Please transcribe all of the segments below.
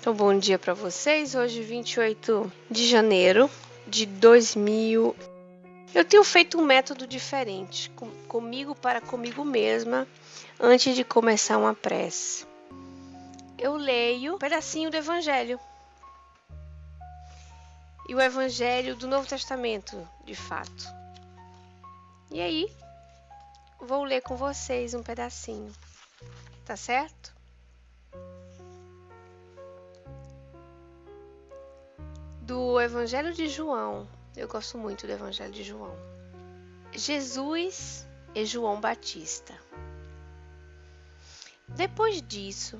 Então, bom dia para vocês. Hoje, 28 de janeiro de 2000. Eu tenho feito um método diferente, comigo para comigo mesma, antes de começar uma prece. Eu leio um pedacinho do Evangelho. E o Evangelho do Novo Testamento, de fato. E aí, vou ler com vocês um pedacinho. Tá certo? Do Evangelho de João. Eu gosto muito do Evangelho de João. Jesus e João Batista. Depois disso,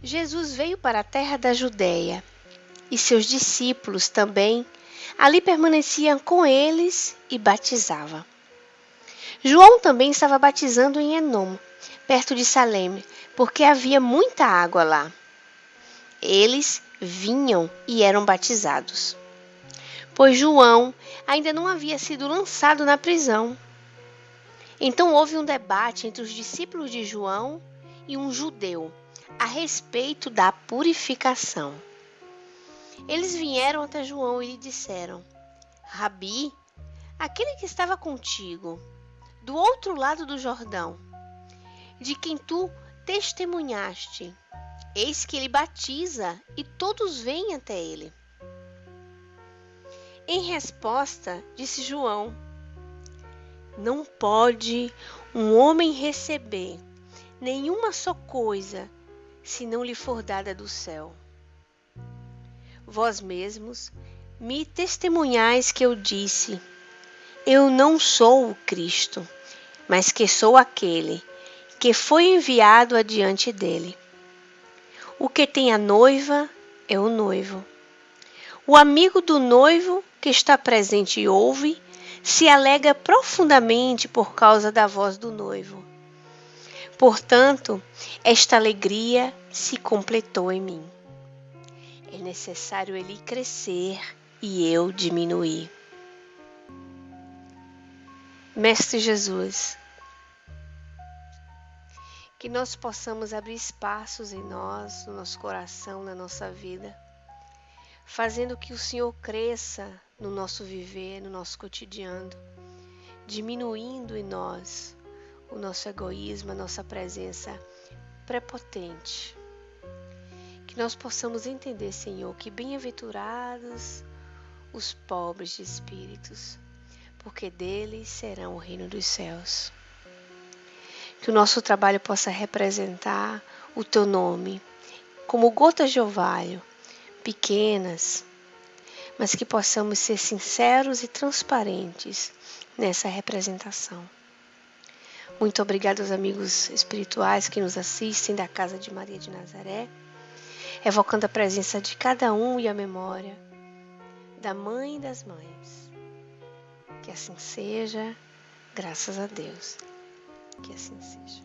Jesus veio para a terra da Judéia, e seus discípulos também ali permaneciam com eles e batizava. João também estava batizando em Enom, perto de Salém, porque havia muita água lá. Eles vinham e eram batizados, pois João ainda não havia sido lançado na prisão. Então houve um debate entre os discípulos de João e um judeu a respeito da purificação. Eles vieram até João e lhe disseram: Rabi, aquele que estava contigo, do outro lado do Jordão, de quem tu testemunhaste, eis que ele batiza e todos vêm até ele. Em resposta, disse João: Não pode um homem receber nenhuma só coisa se não lhe for dada do céu. Vós mesmos me testemunhais que eu disse: Eu não sou o Cristo, mas que sou aquele que foi enviado adiante dele. O que tem a noiva é o noivo. O amigo do noivo que está presente e ouve, se alegra profundamente por causa da voz do noivo. Portanto, esta alegria se completou em mim. É necessário ele crescer e eu diminuir. Mestre Jesus, que nós possamos abrir espaços em nós, no nosso coração, na nossa vida, fazendo que o Senhor cresça no nosso viver, no nosso cotidiano, diminuindo em nós o nosso egoísmo, a nossa presença prepotente. Que nós possamos entender, Senhor, que bem-aventurados os pobres de espíritos, porque deles serão o reino dos céus. Que o nosso trabalho possa representar o Teu nome, como gotas de orvalho, pequenas, mas que possamos ser sinceros e transparentes nessa representação. Muito obrigada aos amigos espirituais que nos assistem da Casa de Maria de Nazaré, evocando a presença de cada um e a memória da Mãe das Mães. Que assim seja, graças a Deus. Que assim seja.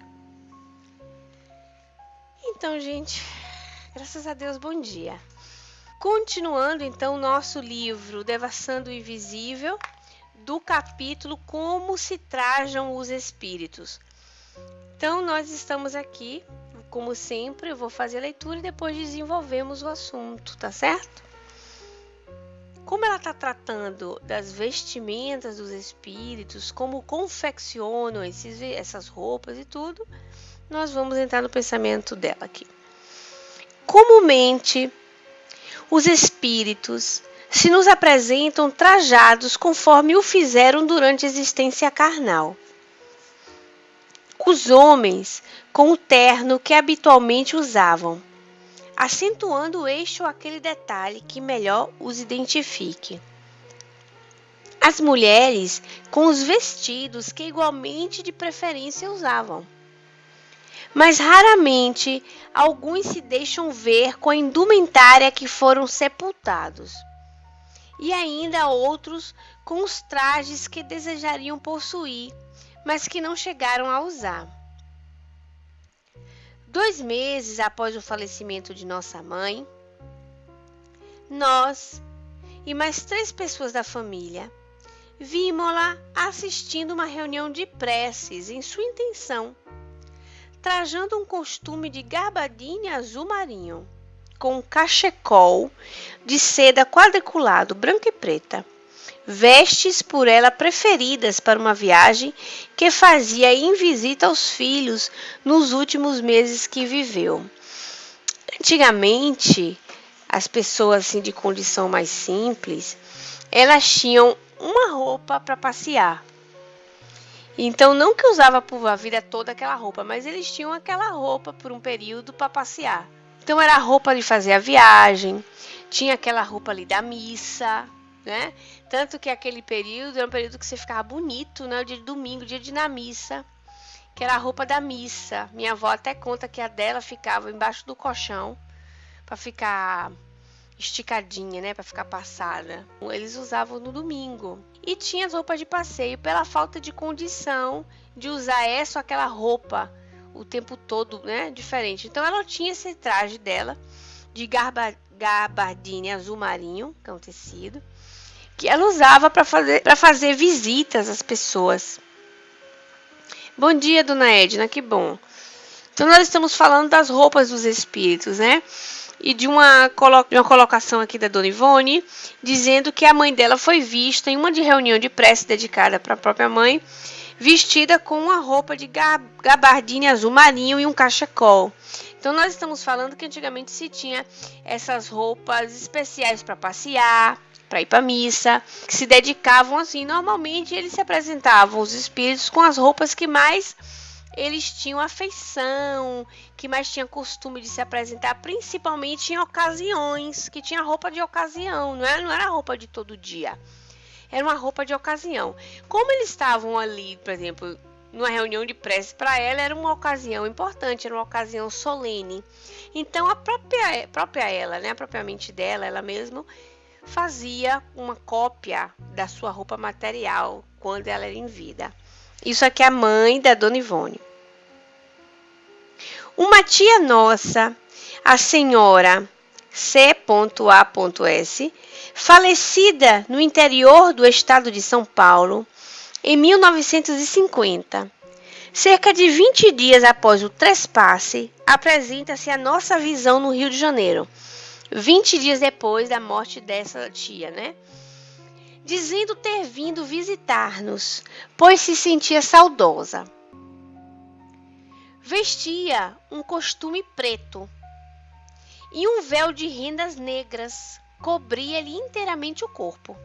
Então, gente, graças a Deus, bom dia. Continuando, então, o nosso livro Devassando o Invisível, do capítulo Como se Trajam os Espíritos. Então, nós estamos aqui, como sempre, eu vou fazer a leitura e depois desenvolvemos o assunto, tá certo? Como ela está tratando das vestimentas dos espíritos, como confeccionam essas roupas e tudo, nós vamos entrar no pensamento dela aqui. Comumente, os espíritos se nos apresentam trajados conforme o fizeram durante a existência carnal. Os homens com o terno que habitualmente usavam, acentuando este ou aquele detalhe que melhor os identifique. As mulheres com os vestidos que igualmente de preferência usavam. Mas raramente alguns se deixam ver com a indumentária que foram sepultados. E ainda outros com os trajes que desejariam possuir, mas que não chegaram a usar. 2 meses após o falecimento de nossa mãe, nós e mais 3 pessoas da família vimos-la assistindo uma reunião de preces em sua intenção, trajando um costume de gabardine azul marinho, com um cachecol de seda quadriculado, branca e preta. Vestes por ela preferidas para uma viagem que fazia em visita aos filhos nos últimos meses que viveu. Antigamente, as pessoas assim, de condição mais simples, elas tinham uma roupa para passear. Então, não que usava por a vida toda aquela roupa, mas eles tinham aquela roupa por um período para passear. Então, era a roupa de fazer a viagem, tinha aquela roupa ali da missa, né? Tanto que aquele período era um período que você ficava bonito, né? O dia de domingo, dia de ir na missa, que era a roupa da missa. Minha avó até conta que a dela ficava embaixo do colchão para ficar esticadinha, né? Para ficar passada. Eles usavam no domingo. E tinha as roupas de passeio pela falta de condição de usar essa ou aquela roupa o tempo todo, né? Diferente. Então ela tinha esse traje dela de gabardine azul marinho, que é um tecido, que ela usava para fazer visitas às pessoas. Bom dia, dona Edna, que bom. Então, nós estamos falando das roupas dos espíritos, né? E de uma colocação aqui da dona Ivone, dizendo que a mãe dela foi vista em uma reunião de prece dedicada para a própria mãe, vestida com uma roupa de gabardine azul marinho e um cachecol. Então, nós estamos falando que antigamente se tinha essas roupas especiais para passear, para ir para missa, que se dedicavam assim. Normalmente eles se apresentavam, os espíritos, com as roupas que mais eles tinham afeição, que mais tinham costume de se apresentar, principalmente em ocasiões, que tinha roupa de ocasião, não era roupa de todo dia, era uma roupa de ocasião. Como eles estavam ali, por exemplo, numa reunião de prece, para ela era uma ocasião importante, era uma ocasião solene. Então a própria ela, né, a própria mente dela, ela mesma fazia uma cópia da sua roupa material quando ela era em vida. Isso aqui é a mãe da dona Ivone. Uma tia nossa, a senhora C.A.S., falecida no interior do estado de São Paulo em 1950. Cerca de 20 dias após o trespasse, apresenta-se a nossa visão no Rio de Janeiro. 20 dias depois da morte dessa tia, né? Dizendo ter vindo visitar-nos, pois se sentia saudosa. Vestia um costume preto e um véu de rendas negras cobria-lhe inteiramente o corpo,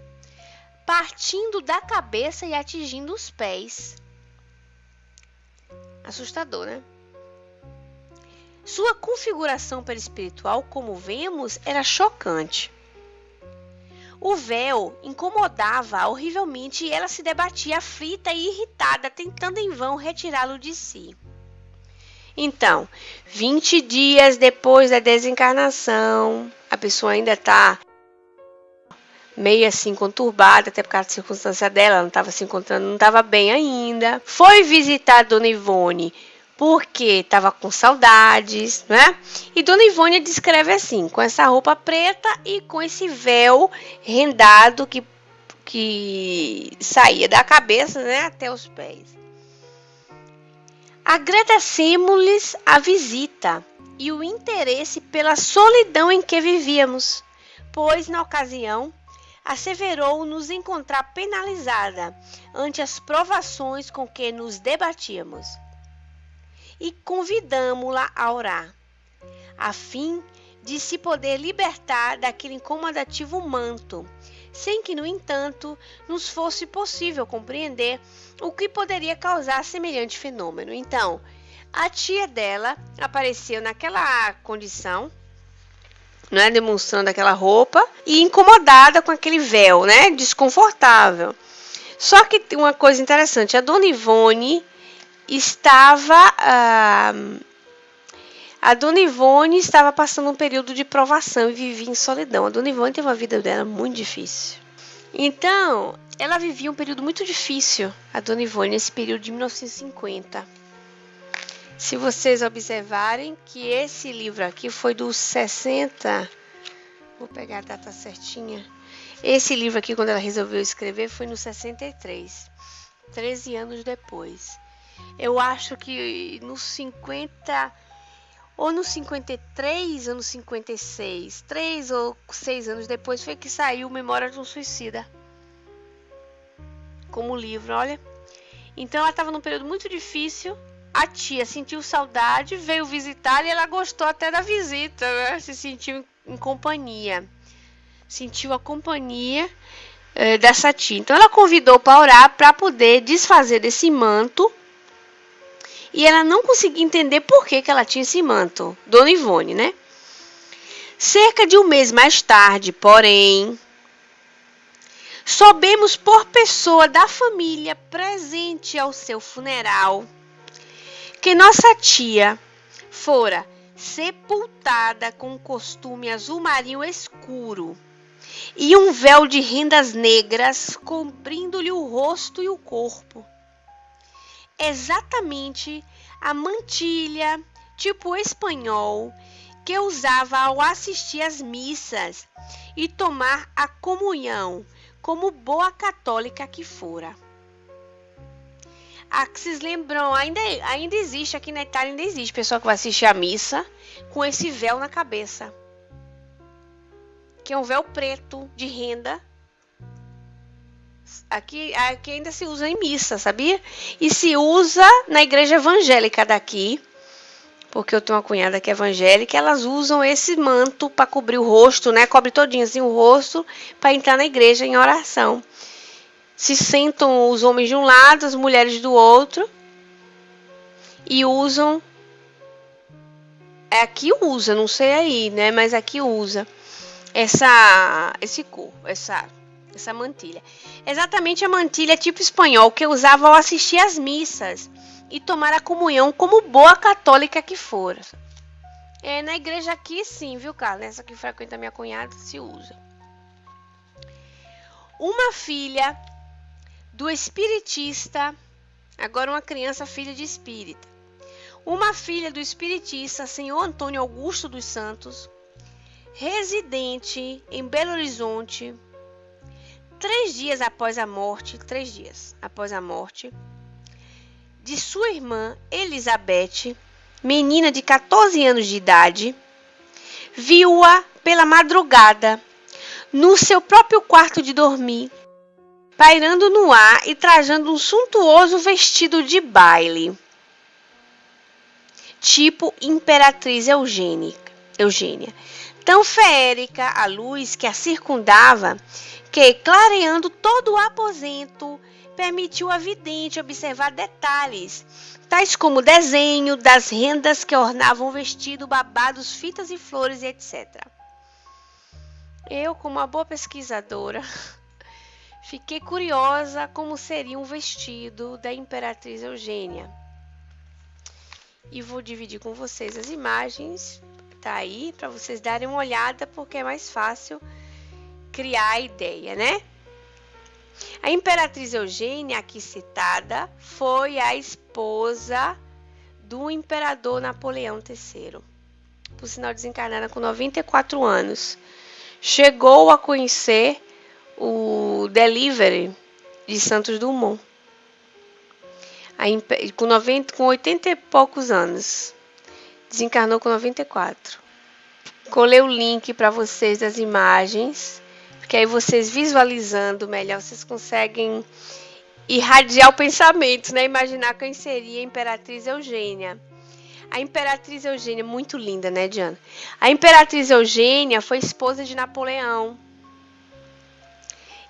partindo da cabeça e atingindo os pés. Assustador, né? Sua configuração perispiritual, como vemos, era chocante. O véu incomodava horrivelmente e ela se debatia aflita e irritada, tentando em vão retirá-lo de si. Então, 20 dias depois da desencarnação, a pessoa ainda está meio assim conturbada, até por causa da circunstância dela, ela não estava se encontrando, não estava bem ainda. Foi visitar a dona Ivone porque estava com saudades, né? E dona Ivone descreve assim, com essa roupa preta e com esse véu rendado que saía da cabeça, né, até os pés. Agradecemos-lhes a visita e o interesse pela solidão em que vivíamos, pois, na ocasião, asseverou nos encontrar penalizada ante as provações com que nos debatíamos. E convidamo-la a orar, a fim de se poder libertar daquele incomodativo manto, sem que, no entanto, nos fosse possível compreender o que poderia causar semelhante fenômeno. Então, a tia dela apareceu naquela condição, né, demonstrando aquela roupa, e incomodada com aquele véu, né, desconfortável. Só que tem uma coisa interessante, a dona Ivone estava passando um período de provação e vivia em solidão. A dona Ivone teve uma vida dela muito difícil. Então, ela vivia um período muito difícil, a dona Ivone, nesse período de 1950. Se vocês observarem que esse livro aqui foi dos 60... Vou pegar a data certinha. Esse livro aqui, quando ela resolveu escrever, foi no 63. 13 anos depois. Eu acho que nos 50, ou no 53 ou no 56, 3 ou 6 anos depois foi que saiu Memória de um Suicida como livro, olha. Então ela estava num período muito difícil, a tia sentiu saudade, veio visitar e ela gostou até da visita, né? Se sentiu em companhia, sentiu a companhia dessa tia. Então ela convidou para orar para poder desfazer desse manto. E ela não conseguia entender por que ela tinha esse manto, Dona Ivone, né? Cerca de um mês mais tarde, porém, soubemos por pessoa da família presente ao seu funeral que nossa tia fora sepultada com um costume azul marinho escuro e um véu de rendas negras cobrindo-lhe o rosto e o corpo. Exatamente a mantilha tipo espanhol que usava ao assistir às missas e tomar a comunhão como boa católica que fora. Vocês lembram, ainda existe, aqui na Itália ainda existe pessoa que vai assistir a missa com esse véu na cabeça, que é um véu preto de renda. Aqui ainda se usa em missa, sabia? E se usa na igreja evangélica daqui, porque eu tenho uma cunhada que é evangélica, elas usam esse manto para cobrir o rosto, né? Cobre todinho assim o rosto para entrar na igreja em oração. Se sentam os homens de um lado, as mulheres do outro, e usam. Aqui usa, não sei aí, né? Mas aqui usa esse corpo, essa mantilha. Exatamente a mantilha tipo espanhol que usava ao assistir às missas e tomar a comunhão como boa católica que fora. Na igreja aqui sim, viu, Carla? Essa que frequenta minha cunhada se usa. Uma filha do espiritista, agora uma criança filha de espírita. Uma filha do espiritista, senhor Antônio Augusto dos Santos, residente em Belo Horizonte, 3 dias após a morte de sua irmã Elizabeth, menina de 14 anos de idade, viu-a pela madrugada no seu próprio quarto de dormir, pairando no ar e trajando um suntuoso vestido de baile, tipo Imperatriz Eugênia, tão feérica a luz que a circundava, que, clareando todo o aposento, permitiu a vidente observar detalhes, tais como o desenho das rendas que ornavam o vestido, babados, fitas e flores, etc. Eu, como uma boa pesquisadora, fiquei curiosa como seria um vestido da Imperatriz Eugênia. E vou dividir com vocês as imagens, tá aí, para vocês darem uma olhada, porque é mais fácil criar a ideia, né? A Imperatriz Eugênia, aqui citada, foi a esposa do Imperador Napoleão III. Por sinal, desencarnada com 94 anos. Chegou a conhecer o Delivery de Santos Dumont. Com 80 e poucos anos. Desencarnou com 94. Colei o link para vocês das imagens, porque aí vocês visualizando melhor, vocês conseguem irradiar o pensamento, né? Imaginar quem seria a Imperatriz Eugênia. A Imperatriz Eugênia, muito linda, né, Diana? A Imperatriz Eugênia foi esposa de Napoleão.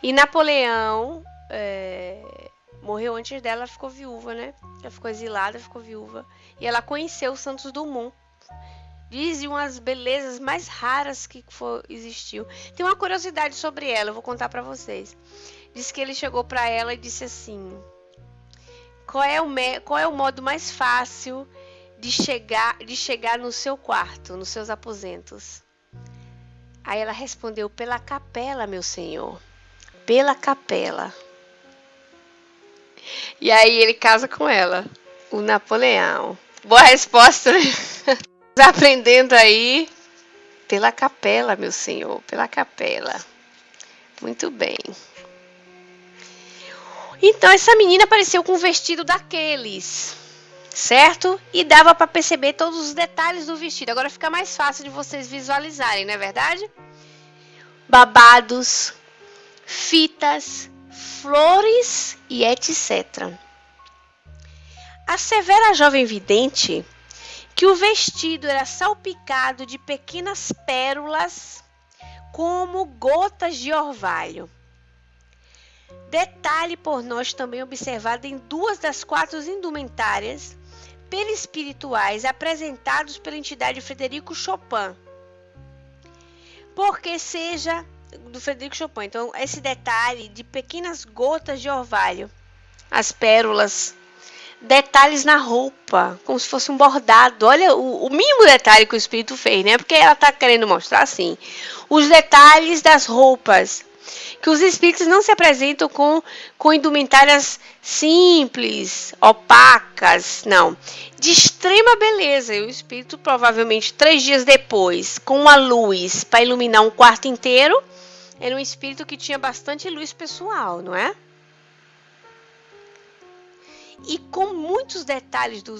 E Napoleão morreu antes dela, ficou viúva, né? Ela ficou exilada, ficou viúva. E ela conheceu Santos Dumont. Dizem umas belezas mais raras que existiu. Tem uma curiosidade sobre ela, eu vou contar para vocês. Diz que ele chegou para ela e disse assim: qual é o modo mais fácil de chegar no seu quarto, nos seus aposentos? Aí ela respondeu: pela capela, meu senhor. Pela capela. E aí ele casa com ela, o Napoleão. Boa resposta, né? Aprendendo aí. Pela capela, meu senhor, pela capela. Muito bem. Então essa menina apareceu com um vestido daqueles, certo? E dava para perceber todos os detalhes do vestido. Agora fica mais fácil de vocês visualizarem, não é verdade? Babados, fitas, flores e etc. Assevera a jovem vidente que o vestido era salpicado de pequenas pérolas como gotas de orvalho. Detalhe por nós também observado em 2 das 4 indumentárias perispirituais apresentados pela entidade Frederico Chopin. Porque seja do Frederico Chopin. Então, esse detalhe de pequenas gotas de orvalho, as pérolas, detalhes na roupa, como se fosse um bordado. Olha o mínimo detalhe que o espírito fez, né? Porque ela está querendo mostrar assim, os detalhes das roupas, que os espíritos não se apresentam com indumentárias simples, opacas, não, de extrema beleza. E o espírito provavelmente 3 dias depois, com uma luz para iluminar um quarto inteiro, era um espírito que tinha bastante luz pessoal, não é? E com muitos detalhes do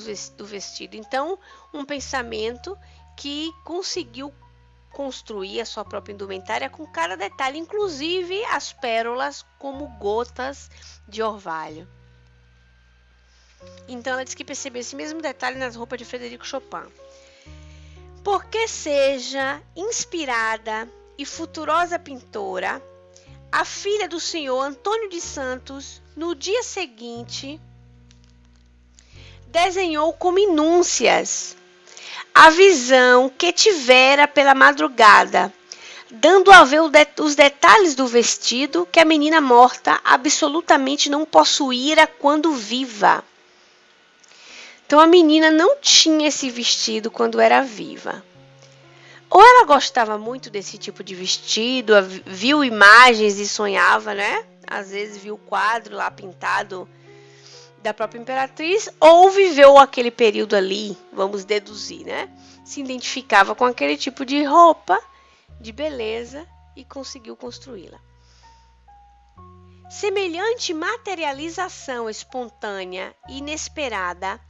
vestido. Então, um pensamento que conseguiu construir a sua própria indumentária com cada detalhe, inclusive as pérolas como gotas de orvalho. Então, ela diz que percebeu esse mesmo detalhe nas roupas de Frederico Chopin. Porque seja inspirada e futurosa pintora, a filha do senhor Antônio de Santos, no dia seguinte, desenhou com minúcias a visão que tivera pela madrugada, dando a ver os detalhes do vestido que a menina morta absolutamente não possuíra quando viva. Então a menina não tinha esse vestido quando era viva. Ou ela gostava muito desse tipo de vestido, viu imagens e sonhava, né? Às vezes viu o quadro lá pintado da própria imperatriz, ou viveu aquele período ali, vamos deduzir, né? Se identificava com aquele tipo de roupa, de beleza, e conseguiu construí-la. Semelhante materialização espontânea e inesperada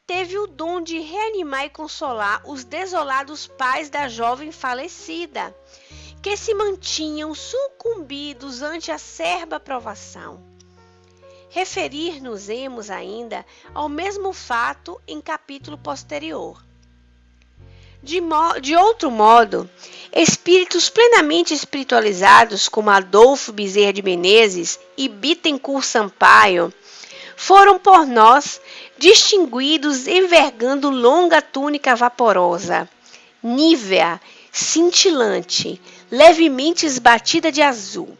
teve o dom de reanimar e consolar os desolados pais da jovem falecida, que se mantinham sucumbidos ante a acerba provação. Referir-nos-emos ainda ao mesmo fato em capítulo posterior. De outro modo, espíritos plenamente espiritualizados como Adolfo Bezerra de Menezes e Bittencourt Sampaio foram por nós distinguidos envergando longa túnica vaporosa, nívea, cintilante, levemente esbatida de azul.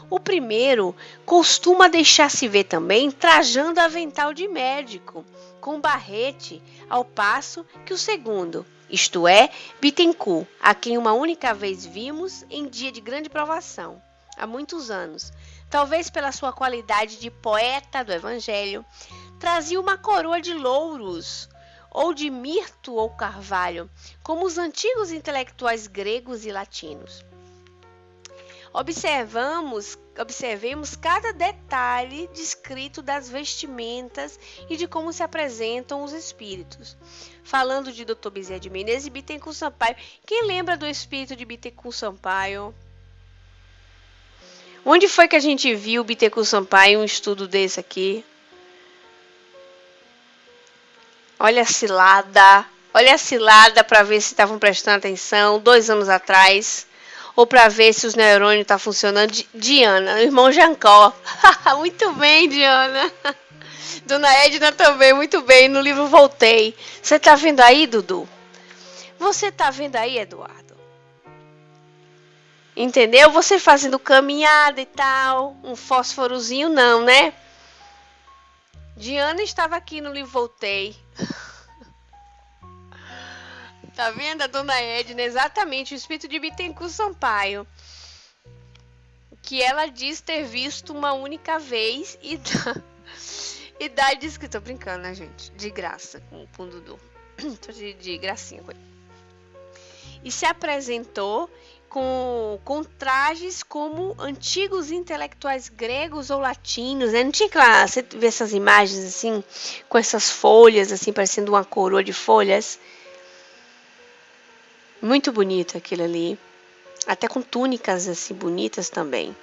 O primeiro costuma deixar-se ver também trajando avental de médico, com barrete, ao passo que o segundo, isto é, Bittencourt, a quem uma única vez vimos em dia de grande provação, há muitos anos, talvez pela sua qualidade de poeta do Evangelho, trazia uma coroa de louros, ou de mirto ou carvalho, como os antigos intelectuais gregos e latinos. Observemos cada detalhe descrito das vestimentas e de como se apresentam os espíritos. Falando de Dr. Bezerra de Menezes e Bittencourt Sampaio. Quem lembra do espírito de Bittencourt Sampaio? Onde foi que a gente viu Bittencourt Sampaio em um estudo desse aqui? Olha a cilada para ver se estavam prestando atenção 2 anos atrás. Ou para ver se os neurônios estão funcionando. Diana, o irmão Jancó. Muito bem, Diana. Dona Edna também, muito bem. No livro Voltei. Você tá vendo aí, Dudu? Você tá vendo aí, Eduardo? Entendeu? Você fazendo caminhada e tal. Um fósforozinho não, né? Diana estava aqui no livro Voltei. Tá vendo a Dona Edna? Exatamente, o espírito de Bittencourt Sampaio. Que ela diz ter visto uma única vez e dá descrito. Tô brincando, né, gente? De graça com o Dudu. Tô de gracinha com ele. e se apresentou com trajes como antigos intelectuais gregos ou latinos, né? Não tinha aquela, você vê essas imagens assim, com essas folhas, assim, parecendo uma coroa de folhas. Muito bonito aquilo ali. Até com túnicas assim bonitas também.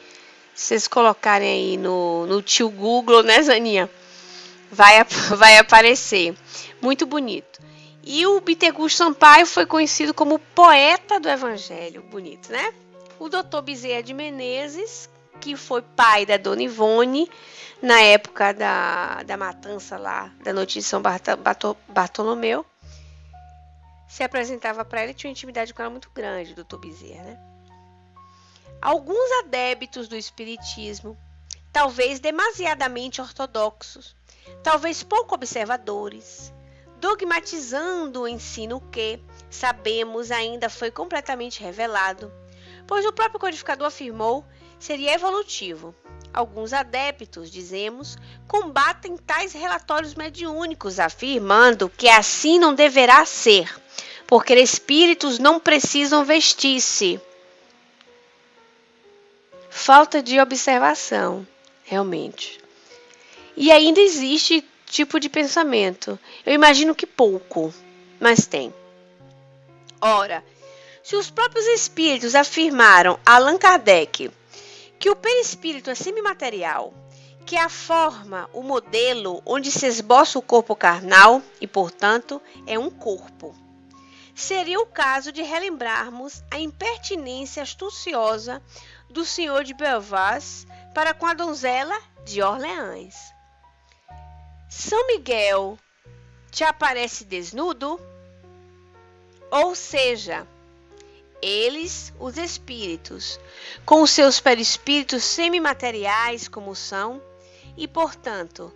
Se vocês colocarem aí no tio Google, né, Zaninha? Vai aparecer. Muito bonito. E o Bittencourt Sampaio foi conhecido como poeta do Evangelho. Bonito, né? O Dr. Bezerra de Menezes, que foi pai da Dona Ivone, na época da matança lá, da noite de São Bartolomeu, se apresentava para ela e tinha uma intimidade com ela muito grande, o Dr. Bezerra, né? Alguns adeptos do espiritismo, talvez demasiadamente ortodoxos, talvez pouco observadores, dogmatizando o ensino que, sabemos, ainda foi completamente revelado, pois o próprio codificador afirmou seria evolutivo. Alguns adeptos, dizemos, combatem tais relatórios mediúnicos, afirmando que assim não deverá ser, porque espíritos não precisam vestir-se. Falta de observação, realmente. E ainda existe tipo de pensamento. Eu imagino que pouco, mas tem. Ora, se os próprios espíritos afirmaram a Allan Kardec que o perispírito é semimaterial, que é a forma, o modelo onde se esboça o corpo carnal e, portanto, é um corpo, seria o caso de relembrarmos a impertinência astuciosa do senhor de Belvaz para com a donzela de Orleans. São Miguel te aparece desnudo? Ou seja, eles, os espíritos, com os seus perispíritos semimateriais como são, e, portanto,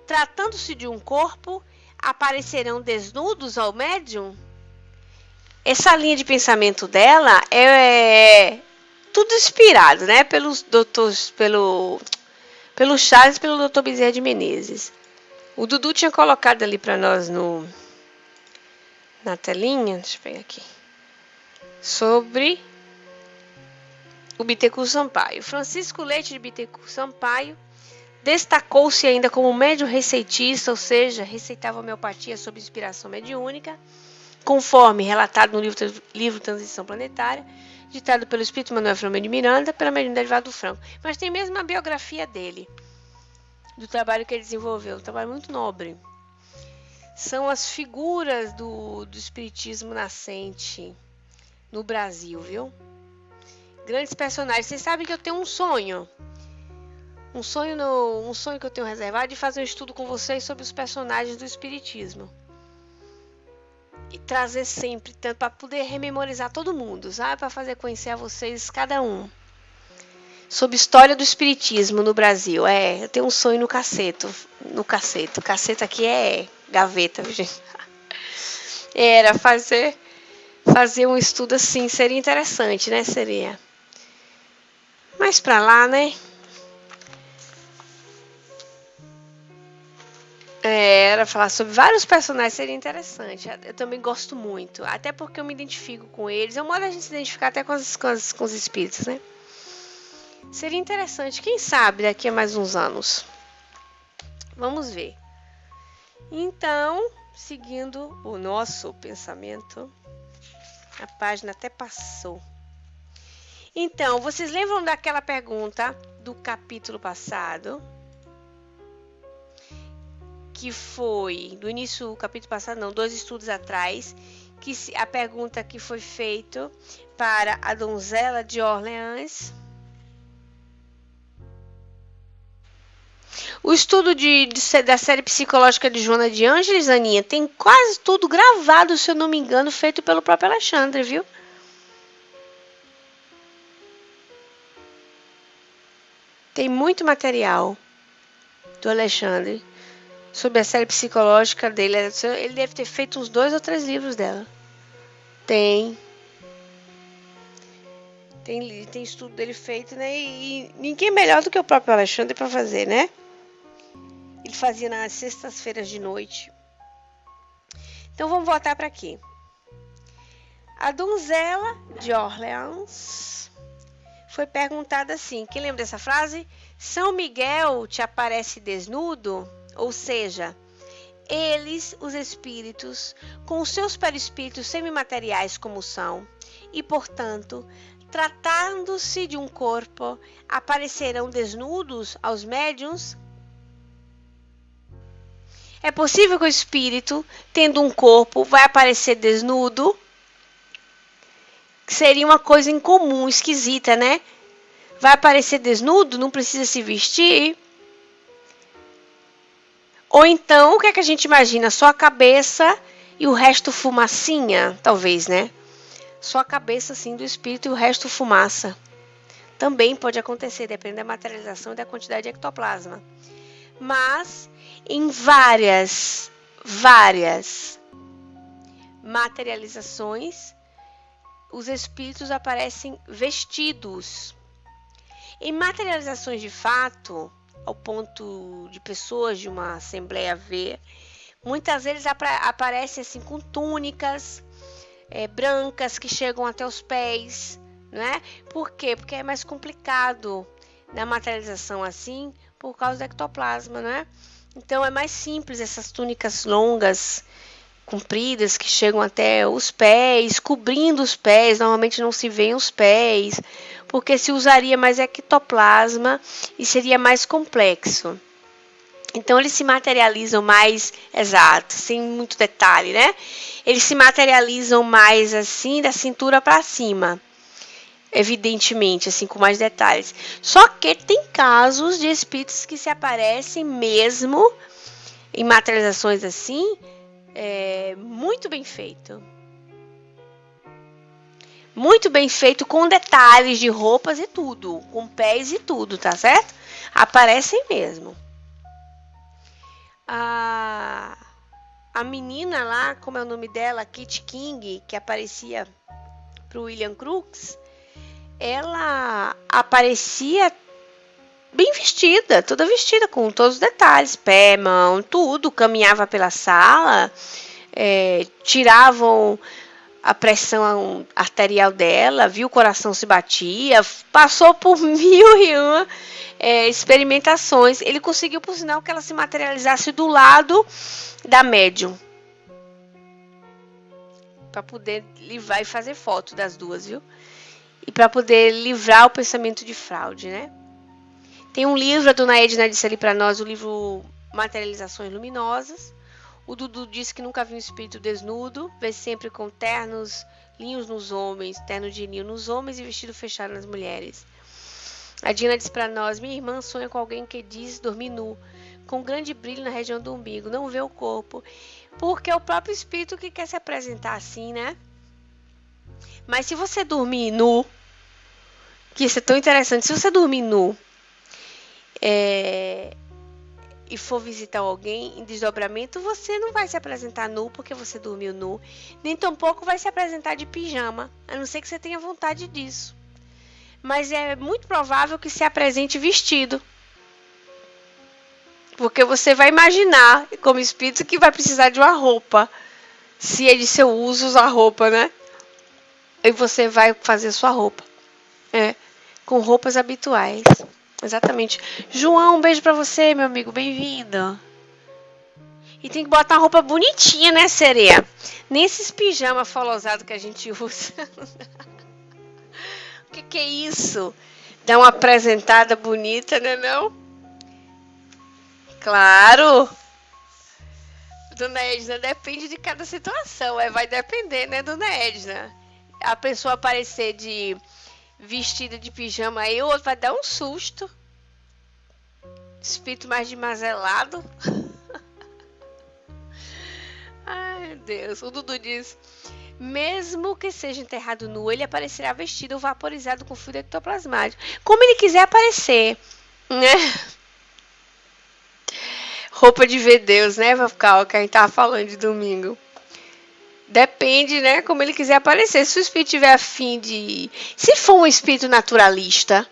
tratando-se de um corpo, aparecerão desnudos ao médium? Essa linha de pensamento dela é tudo inspirado, né, pelos doutores, pelo Charles e pelo Dr. Bezerra de Menezes. O Dudu tinha colocado ali para nós na telinha, deixa eu pegar aqui, sobre o Bittencourt Sampaio. Francisco Leite de Bittencourt Sampaio destacou-se ainda como médium receitista, ou seja, receitava homeopatia sob inspiração mediúnica, conforme relatado no livro Transição Planetária, ditado pelo espírito Manuel Filomeno de Miranda, pela mediunidade Vado Franco. Mas tem mesmo a biografia dele, do trabalho que ele desenvolveu, um trabalho muito nobre. São as figuras do espiritismo nascente no Brasil, viu? Grandes personagens. Vocês sabem que eu tenho um sonho. Um sonho que eu tenho reservado de fazer um estudo com vocês sobre os personagens do espiritismo. E trazer sempre, tanto para poder rememorizar todo mundo, sabe? Para fazer conhecer a vocês cada um. Sobre história do espiritismo no Brasil. Eu tenho um sonho no caceto. O caceto aqui é gaveta, viu, gente? Era fazer um estudo assim, seria interessante, né? Seria. Mas pra lá, né? Era falar sobre vários personagens, seria interessante. Eu também gosto muito, até porque eu me identifico com eles. É um modo de a gente se identificar até com os espíritos, né? Seria interessante, quem sabe daqui a mais uns anos. Vamos ver. Então, seguindo o nosso pensamento, a página até passou. Então, vocês lembram daquela pergunta do capítulo passado? Que foi, do início do capítulo passado, não, 2 estudos atrás, que a pergunta que foi feita para a donzela de Orleans. O estudo da série psicológica de Joana de Ângeles, Aninha, tem quase tudo gravado, se eu não me engano, feito pelo próprio Alexandre, viu? Tem muito material do Alexandre sobre a série psicológica dele. Ele deve ter feito uns 2 ou 3 livros dela. Tem estudo dele feito, né? E ninguém melhor do que o próprio Alexandre para fazer, né? Ele fazia nas sextas-feiras de noite. Então vamos voltar para aqui. A donzela de Orleans foi perguntada assim, quem lembra dessa frase? São Miguel te aparece desnudo? Ou seja, eles, os espíritos, com os seus perispíritos semimateriais como são, e portanto, tratando-se de um corpo, aparecerão desnudos aos médiuns? É possível que o espírito, tendo um corpo, vai aparecer desnudo? Seria uma coisa incomum, esquisita, né? Vai aparecer desnudo, não precisa se vestir? Ou então, o que é que a gente imagina? Só a cabeça e o resto fumacinha, talvez, né? Só a cabeça, assim, do espírito e o resto fumaça. Também pode acontecer, dependendo da materialização e da quantidade de ectoplasma. Mas, em várias materializações, os espíritos aparecem vestidos. Em materializações de fato, ao ponto de pessoas de uma assembleia ver, muitas vezes aparecem assim com túnicas brancas que chegam até os pés, né? Por quê? Porque é mais complicado na materialização assim, por causa do ectoplasma, né? Então é mais simples essas túnicas longas, compridas, que chegam até os pés, cobrindo os pés. Normalmente não se vê os pés, porque se usaria mais ectoplasma e seria mais complexo. Então eles se materializam mais exato, sem muito detalhe, né? Eles se materializam mais assim, da cintura para cima, evidentemente, assim, com mais detalhes. Só que tem casos de espíritos que se aparecem mesmo em materializações assim, muito bem feito. Muito bem feito, com detalhes de roupas e tudo, com pés e tudo, tá certo? Aparecem mesmo. A menina lá, como é o nome dela, Kit King, que aparecia pro William Crookes, ela aparecia bem vestida, toda vestida, com todos os detalhes, pé, mão, tudo, caminhava pela sala, tiravam a pressão arterial dela, viu o coração se batia, passou por 1001 experimentações. Ele conseguiu, por sinal, que ela se materializasse do lado da médium, para poder livrar e fazer foto das duas, viu? E para poder livrar o pensamento de fraude, né? Tem um livro, a dona Edna disse ali para nós, o livro Materializações Luminosas. O Dudu disse que nunca viu um espírito desnudo, vê sempre com ternos, linhos nos homens, terno de linho nos homens e vestido fechado nas mulheres. A Dina disse para nós, minha irmã sonha com alguém que diz dormir nu, com grande brilho na região do umbigo, não vê o corpo, porque é o próprio espírito que quer se apresentar assim, né? Mas se você dormir nu, que isso é tão interessante, se você dormir nu, e for visitar alguém em desdobramento, você não vai se apresentar nu porque você dormiu nu, nem tampouco vai se apresentar de pijama, a não ser que você tenha vontade disso. Mas é muito provável que se apresente vestido, porque você vai imaginar como espírito que vai precisar de uma roupa, se é de seu uso usar roupa, né? E você vai fazer sua roupa, com roupas habituais. Exatamente. João, um beijo pra você, meu amigo. Bem-vindo. E tem que botar uma roupa bonitinha, né, sereia? Nem esses pijama folosado que a gente usa. O que é isso? Dá uma apresentada bonita, né, não? Claro. Dona Edna, depende de cada situação. Vai depender, né, Dona Edna? A pessoa aparecer de vestida de pijama aí, o outro vai dar um susto. Espírito mais desmazelado. Ai, meu Deus. O Dudu diz, mesmo que seja enterrado nu, ele aparecerá vestido ou vaporizado com fluido ectoplasmático. Como ele quiser aparecer, né? Roupa de ver Deus, né? Vai ficar o que a gente tava falando de domingo. Depende, né? Como ele quiser aparecer. Se o espírito tiver afim de... Se for um espírito naturalista...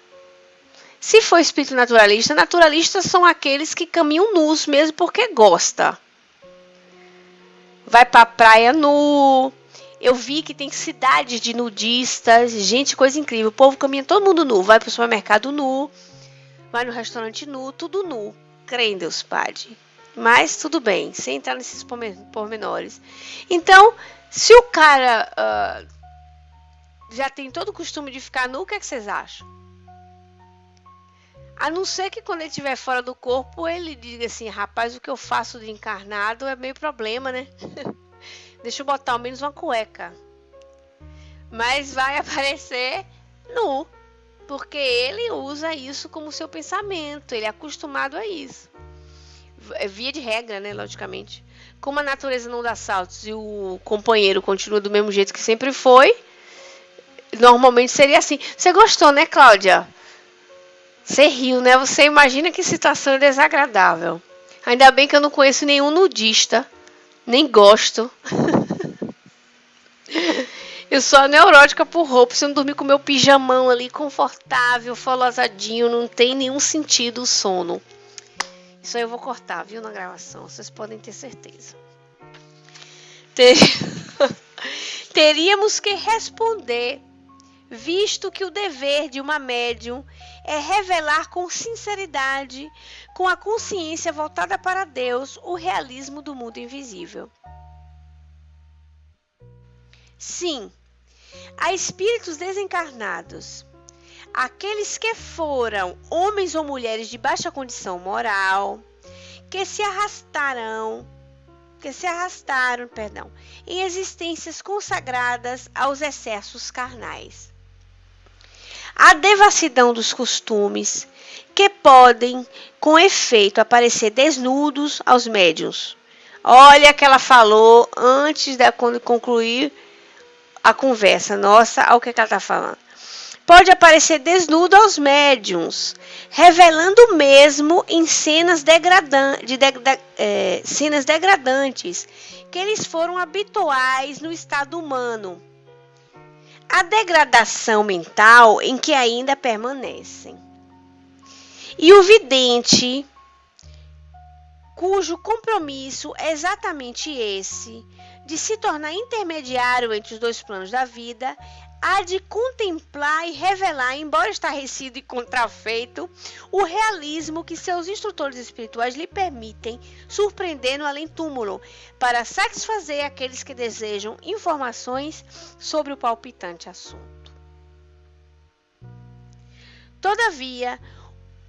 naturalistas são aqueles que caminham nus mesmo porque gosta. Vai pra praia nu, Eu vi que tem cidades de nudistas, gente, coisa incrível. O povo caminha todo mundo nu, vai pro supermercado nu, vai no restaurante nu, tudo nu. Crê em Deus Padre. Mas tudo bem, sem entrar nesses pormenores. Então, se o cara já tem todo o costume de ficar nu, o que é que vocês acham? A não ser que quando ele estiver fora do corpo, ele diga assim, rapaz, o que eu faço de encarnado é meio problema, né? Deixa eu botar ao menos uma cueca. Mas vai aparecer nu, porque ele usa isso como seu pensamento, ele é acostumado a isso. É via de regra, né, logicamente. Como a natureza não dá saltos e o companheiro continua do mesmo jeito que sempre foi, normalmente seria assim. Você gostou, né, Cláudia? Você riu, né? Você imagina que situação desagradável. Ainda bem que eu não conheço nenhum nudista. Nem gosto. Eu sou neurótica por roupa. Se eu não dormir com meu pijamão ali, confortável, folosadinho, não tem nenhum sentido o sono. Isso aí eu vou cortar, viu, na gravação. Vocês podem ter certeza. Teríamos que responder, visto que o dever de uma médium é revelar com sinceridade, com a consciência voltada para Deus, o realismo do mundo invisível. Sim, há espíritos desencarnados, aqueles que foram homens ou mulheres de baixa condição moral, que se arrastaram, em existências consagradas aos excessos carnais. A devassidão dos costumes, que podem, com efeito, aparecer desnudos aos médiuns. Olha que ela falou antes de concluir a conversa nossa, olha o que ela está falando. Pode aparecer desnudo aos médiuns, revelando mesmo em cenas degradantes, que eles foram habituais no estado humano. A degradação mental em que ainda permanecem. E o vidente, cujo compromisso é exatamente esse, de se tornar intermediário entre os dois planos da vida, há de contemplar e revelar, embora estarrecido e contrafeito, o realismo que seus instrutores espirituais lhe permitem surpreender no além-túmulo, para satisfazer aqueles que desejam informações sobre o palpitante assunto. Todavia,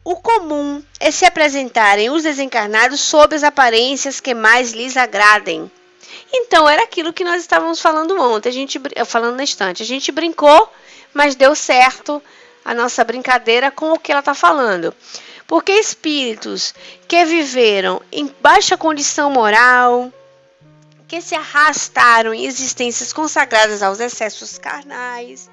o comum é se apresentarem os desencarnados sob as aparências que mais lhes agradem. Então, era aquilo que nós estávamos falando ontem, falando na estante. A gente brincou, mas deu certo a nossa brincadeira com o que ela está falando. Porque espíritos que viveram em baixa condição moral, que se arrastaram em existências consagradas aos excessos carnais,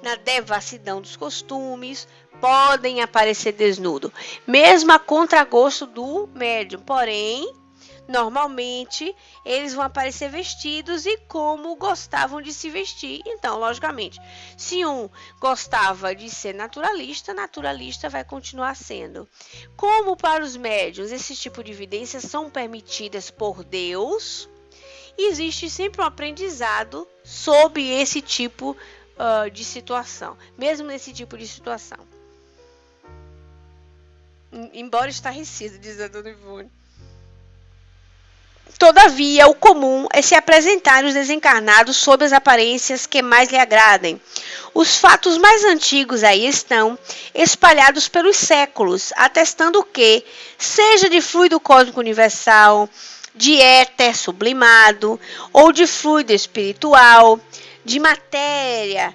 na devassidão dos costumes, podem aparecer desnudo, mesmo a contragosto do médium. Porém, normalmente, eles vão aparecer vestidos e como gostavam de se vestir. Então, logicamente, se um gostava de ser naturalista, naturalista vai continuar sendo. Como para os médiuns, esse tipo de evidências são permitidas por Deus, existe sempre um aprendizado sobre esse tipo de situação, mesmo nesse tipo de situação. Embora estarrecido, diz a Dona Ivone. Todavia, o comum é se apresentar os desencarnados sob as aparências que mais lhe agradem. Os fatos mais antigos aí estão espalhados pelos séculos, atestando que, seja de fluido cósmico universal, de éter sublimado, ou de fluido espiritual, de matérias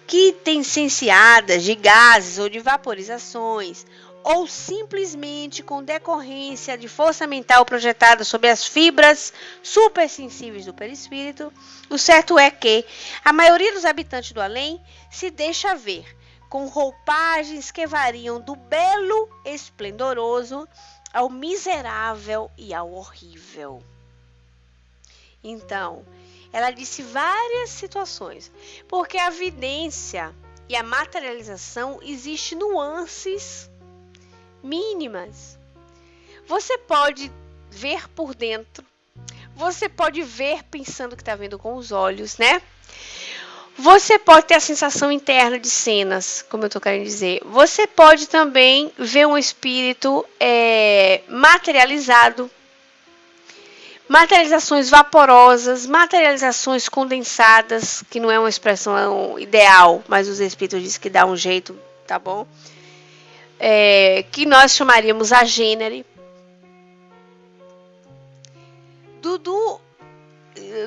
quintessenciadas, de gases ou de vaporizações, ou simplesmente com decorrência de força mental projetada sobre as fibras supersensíveis do perispírito, o certo é que a maioria dos habitantes do além se deixa ver, com roupagens que variam do belo esplendoroso ao miserável e ao horrível. Então, ela disse várias situações, porque a vidência e a materialização existem nuances mínimas. Você pode ver por dentro, Você pode ver pensando que está vendo com os olhos, né? Você pode ter a sensação interna de cenas, como eu estou querendo dizer. Você pode também ver um espírito materializado. Materializações vaporosas, materializações condensadas, que não é uma expressão ideal, mas os espíritos dizem que dá um jeito, tá bom? Que nós chamaríamos a gênere.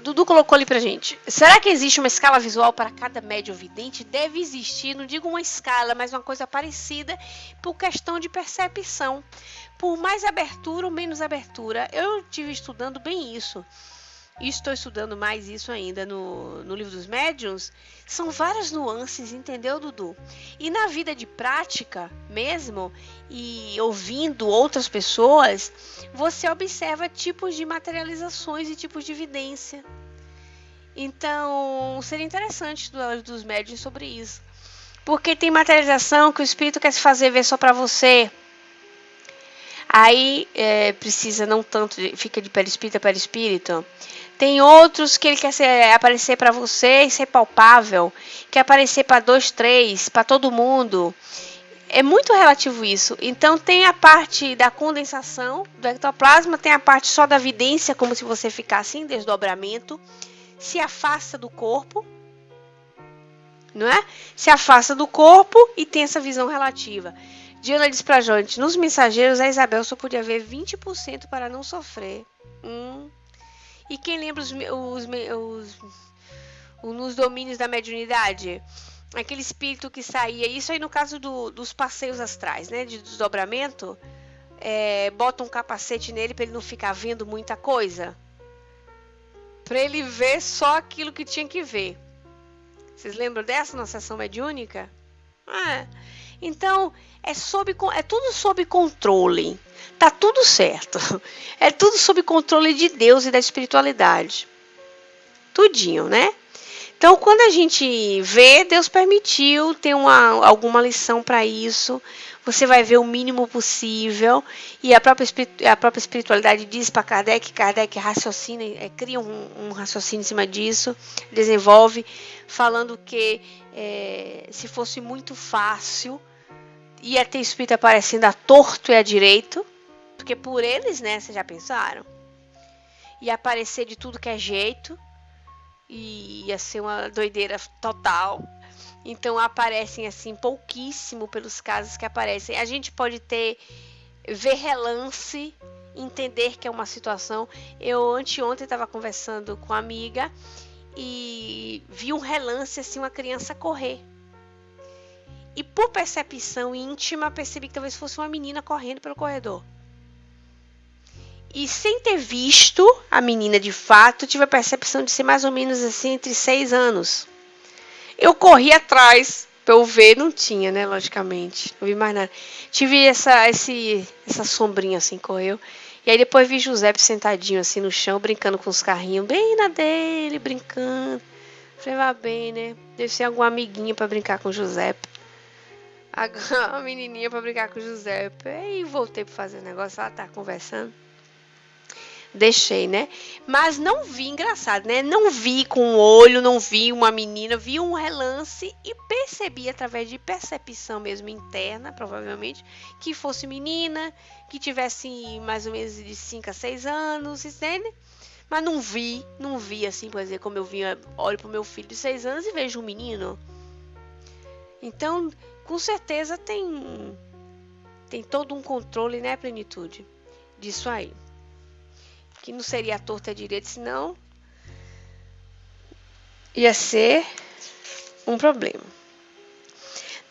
Dudu colocou ali pra gente. Será que existe uma escala visual para cada médium vidente? Deve existir, não digo uma escala, mas uma coisa parecida por questão de percepção. Por mais abertura ou menos abertura. Eu estive estudando bem isso. E estou estudando mais isso ainda no livro dos médiuns. São várias nuances, entendeu, Dudu? E na vida de prática mesmo, e ouvindo outras pessoas, você observa tipos de materializações e tipos de evidência. Então, seria interessante estudar dos médiuns sobre isso. Porque tem materialização que o espírito quer se fazer ver só para você. Aí precisa não tanto, fica de perispírito a perispírito. Tem outros que ele quer aparecer para você e ser palpável. Quer aparecer para 2, 3, para todo mundo. É muito relativo isso. Então tem a parte da condensação do ectoplasma, tem a parte só da vidência, como se você ficasse em desdobramento. Se afasta do corpo, não é? Se afasta do corpo e tem essa visão relativa. Diana diz pra gente, nos mensageiros a Isabel só podia ver 20% para não sofrer. E quem lembra nos domínios da mediunidade? Aquele espírito que saía, isso aí no caso dos passeios astrais, né? De desdobramento, bota um capacete nele para ele não ficar vendo muita coisa. Para ele ver só aquilo que tinha que ver. Vocês lembram dessa na sessão mediúnica? Então, é tudo sob controle. Tá tudo certo. É tudo sob controle de Deus e da espiritualidade. Tudinho, né? Então, quando a gente vê, Deus permitiu, tem alguma lição para isso. Você vai ver o mínimo possível. E a própria espiritualidade diz para Kardec raciocina, cria um raciocínio em cima disso, desenvolve, falando que se fosse muito fácil, ia ter espírito aparecendo à torto e à direito, porque por eles, né, vocês já pensaram? Ia aparecer de tudo que é jeito, e ia ser uma doideira total. Então aparecem assim pouquíssimo pelos casos que aparecem. A gente pode ver relance, entender que é uma situação. Eu anteontem estava conversando com uma amiga e vi um relance assim, uma criança correr. E por percepção íntima percebi que talvez fosse uma menina correndo pelo corredor. E sem ter visto a menina de fato, tive a percepção de ser mais ou menos assim entre 6 anos. Eu corri atrás para eu ver, não tinha, né, logicamente. Não vi mais nada. Tive essa sombrinha assim, correu. E aí depois vi Giuseppe sentadinho assim no chão, brincando com os carrinhos, bem na dele, brincando. Falei, vai bem, né? Deve ser alguma amiguinha para brincar com o Giuseppe. A menininha para brincar com o Giuseppe. Aí voltei para fazer o negócio, ela tá conversando. Deixei, né? Mas não vi, engraçado, né? Não vi com o olho, não vi uma menina, vi um relance e percebi através de percepção mesmo interna, provavelmente, que fosse menina, que tivesse mais ou menos de 5 a 6 anos, entende? Mas não vi assim, por exemplo, como eu olho pro meu filho de 6 anos e vejo um menino. Então, com certeza tem todo um controle, né, plenitude disso aí. Que não seria a torta direita, senão ia ser um problema.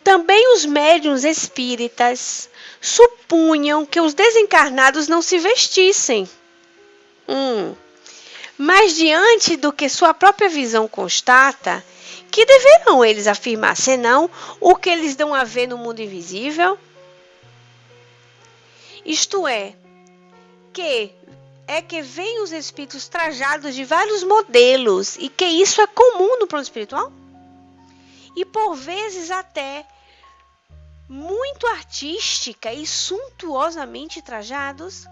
Também os médiuns espíritas supunham que os desencarnados não se vestissem. Mas diante do que sua própria visão constata, que deverão eles afirmar, senão o que eles dão a ver no mundo invisível? Isto é que vêm os espíritos trajados de vários modelos e que isso é comum no plano espiritual? E por vezes até muito artística e suntuosamente trajados?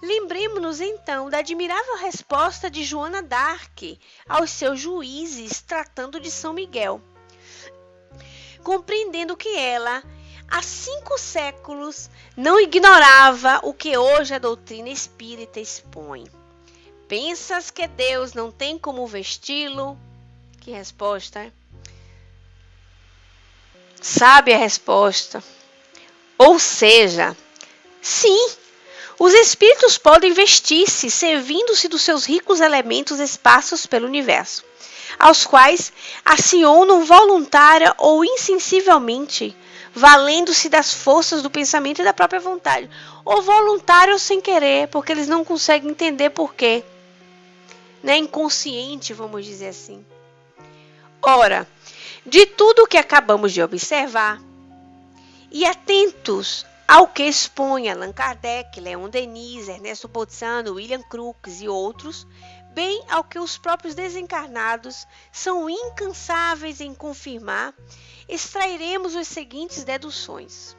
Lembremos-nos então da admirável resposta de Joana d'Arc aos seus juízes tratando de São Miguel, compreendendo que ela, há 5 séculos, não ignorava o que hoje a doutrina espírita expõe. Pensas que Deus não tem como vesti-lo? Que resposta, hein? Sabe a resposta? Ou seja, sim, os espíritos podem vestir-se, servindo-se dos seus ricos elementos esparsos pelo universo, aos quais acionam voluntária ou insensivelmente, valendo-se das forças do pensamento e da própria vontade, ou voluntário ou sem querer, porque eles não conseguem entender por quê. Né? Inconsciente, vamos dizer assim. Ora, de tudo o que acabamos de observar, e atentos ao que expõe Allan Kardec, Leon Denis, Ernesto Bolzano, William Crookes e outros, bem ao que os próprios desencarnados são incansáveis em confirmar, extrairemos as seguintes deduções.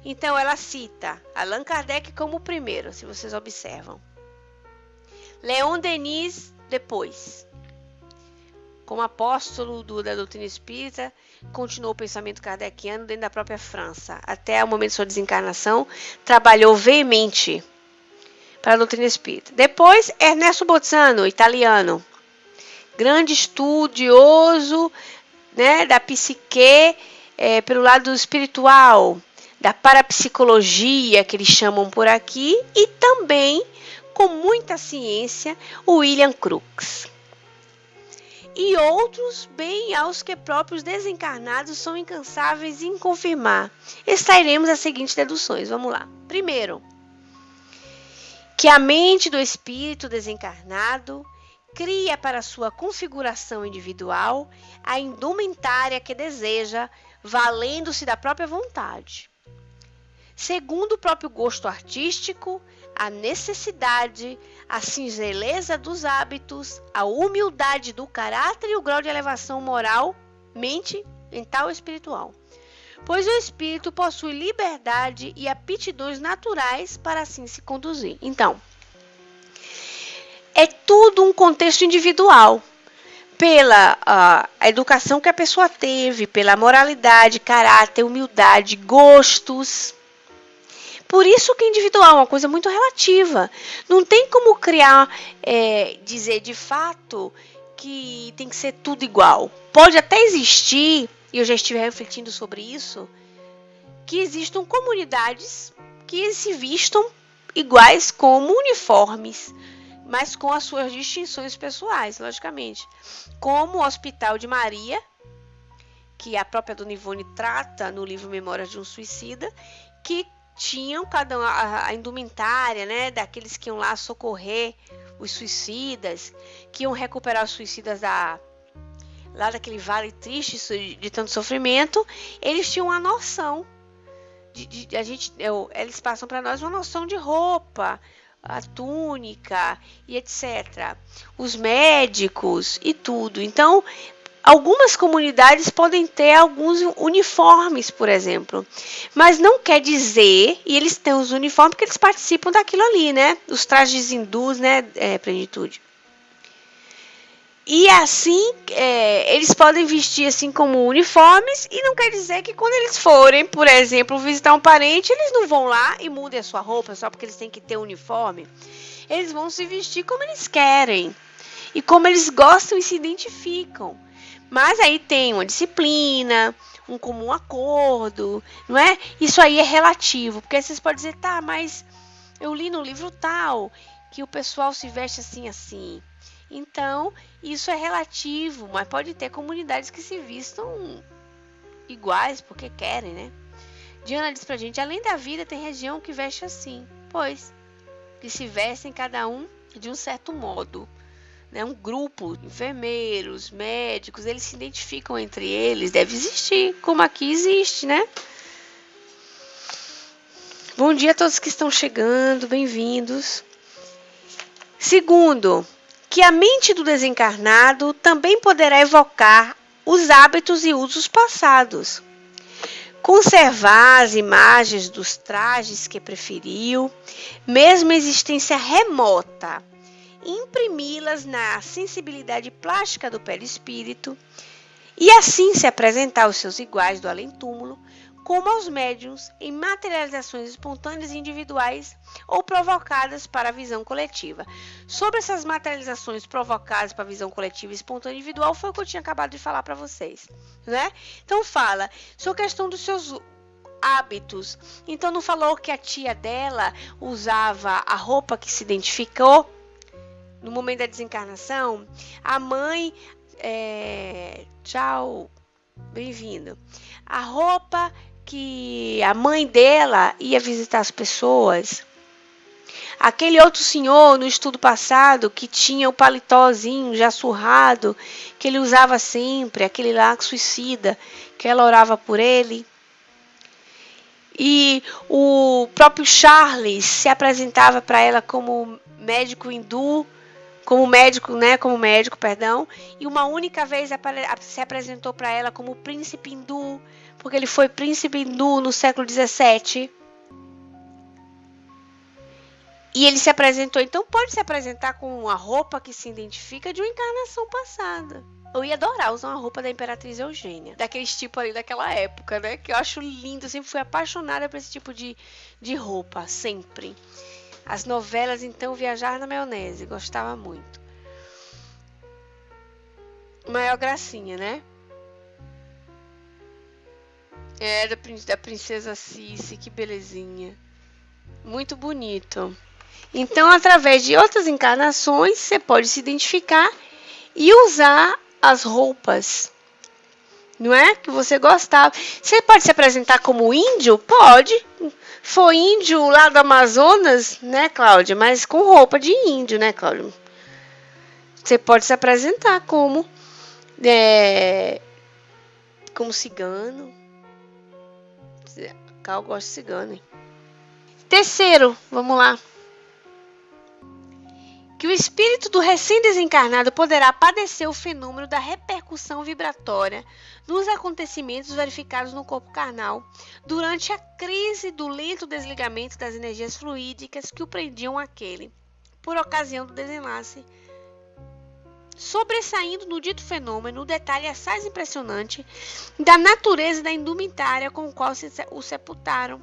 Então, ela cita Allan Kardec como o primeiro, se vocês observam. Leon Denis, depois. Como apóstolo da doutrina espírita, continuou o pensamento kardeciano dentro da própria França. Até o momento de sua desencarnação, trabalhou veemente para a doutrina espírita. Depois, Ernesto Bolzano, italiano. Grande estudioso, né, da psique, pelo lado espiritual, da parapsicologia, que eles chamam por aqui, e também, com muita ciência, o William Crookes. E outros, bem aos que próprios desencarnados são incansáveis em confirmar. Extrairemos as seguintes deduções. Vamos lá. Primeiro, que a mente do espírito desencarnado cria para sua configuração individual a indumentária que deseja, valendo-se da própria vontade. Segundo o próprio gosto artístico, a necessidade, a singeleza dos hábitos, a humildade do caráter e o grau de elevação moral, mente, mental e espiritual. Pois o espírito possui liberdade e aptidões naturais para assim se conduzir. Então, é tudo um contexto individual. Pela a educação que a pessoa teve, pela moralidade, caráter, humildade, gostos. Por isso que individual é uma coisa muito relativa. Não tem como criar, dizer de fato que tem que ser tudo igual. Pode até existir, e eu já estive refletindo sobre isso, que existam comunidades que se vistam iguais como uniformes, mas com as suas distinções pessoais, logicamente. Como o Hospital de Maria, que a própria Dona Ivone trata no livro Memórias de um Suicida, que tinham cada um a indumentária, né, daqueles que iam lá socorrer os suicidas, que iam recuperar os suicidas lá daquele vale triste de tanto sofrimento. Eles tinham uma noção eles passam para nós uma noção de roupa, a túnica e etc. Os médicos e tudo. Então, algumas comunidades podem ter alguns uniformes, por exemplo, mas não quer dizer, e eles têm os uniformes porque eles participam daquilo ali, né? Os trajes hindus, né? Plenitude. E assim, eles podem vestir assim como uniformes, e não quer dizer que quando eles forem, por exemplo, visitar um parente, eles não vão lá e mudem a sua roupa só porque eles têm que ter um uniforme. Eles vão se vestir como eles querem e como eles gostam e se identificam. Mas aí tem uma disciplina, um comum acordo, não é? Isso aí é relativo, porque vocês podem dizer, tá, mas eu li no livro tal que o pessoal se veste assim, assim. Então, isso é relativo, mas pode ter comunidades que se vistam iguais porque querem, né? Diana diz pra gente, além da vida tem região que veste assim, pois, que se vestem cada um de um certo modo. Né, um grupo, enfermeiros, médicos, eles se identificam entre eles, deve existir, como aqui existe, né? Bom dia a todos que estão chegando, bem-vindos. Segundo, que a mente do desencarnado também poderá evocar os hábitos e usos passados. conservar as imagens dos trajes que preferiu, mesmo a existência remota, imprimi-las na sensibilidade plástica do perispírito e assim se apresentar aos seus iguais do além-túmulo, como aos médiuns em materializações espontâneas individuais ou provocadas para a visão coletiva. Sobre essas materializações provocadas para a visão coletiva e espontânea individual foi o que eu tinha acabado de falar para vocês, né? Então fala sobre a questão dos seus hábitos. Então não falou que a tia dela usava a roupa que se identificou no momento da desencarnação? A mãe, tchau, bem-vindo. A roupa que a mãe dela ia visitar as pessoas. Aquele outro senhor no estudo passado que tinha o paletózinho já surrado, que ele usava sempre, aquele lá suicida, que ela orava por ele. E o próprio Charles se apresentava para ela como médico hindu, como médico, e uma única vez se apresentou para ela como príncipe hindu, porque ele foi príncipe hindu no século XVII. E ele se apresentou, então pode se apresentar com uma roupa que se identifica de uma encarnação passada. Eu ia adorar usar uma roupa da Imperatriz Eugênia, daqueles tipo ali daquela época, né? Que eu acho lindo, eu sempre fui apaixonada por esse tipo de roupa, sempre. As novelas, então, Viajar na Maionese, gostava muito. Maior gracinha, né? Da Princesa Cici, que belezinha. Muito bonito. Então, através de outras encarnações, você pode se identificar e usar as roupas, não é? Que você gostava. Você pode se apresentar como índio? Pode. Foi índio lá do Amazonas, né, Cláudia? Mas com roupa de índio, né, Cláudia? Você pode se apresentar como cigano. Eu gosto de cigano, hein? Terceiro, vamos lá. Que o espírito do recém-desencarnado poderá padecer o fenômeno da repercussão vibratória nos acontecimentos verificados no corpo carnal durante a crise do lento desligamento das energias fluídicas que o prendiam àquele, por ocasião do desenlace, sobressaindo no dito fenômeno o detalhe assaz impressionante da natureza da indumentária com o qual o sepultaram.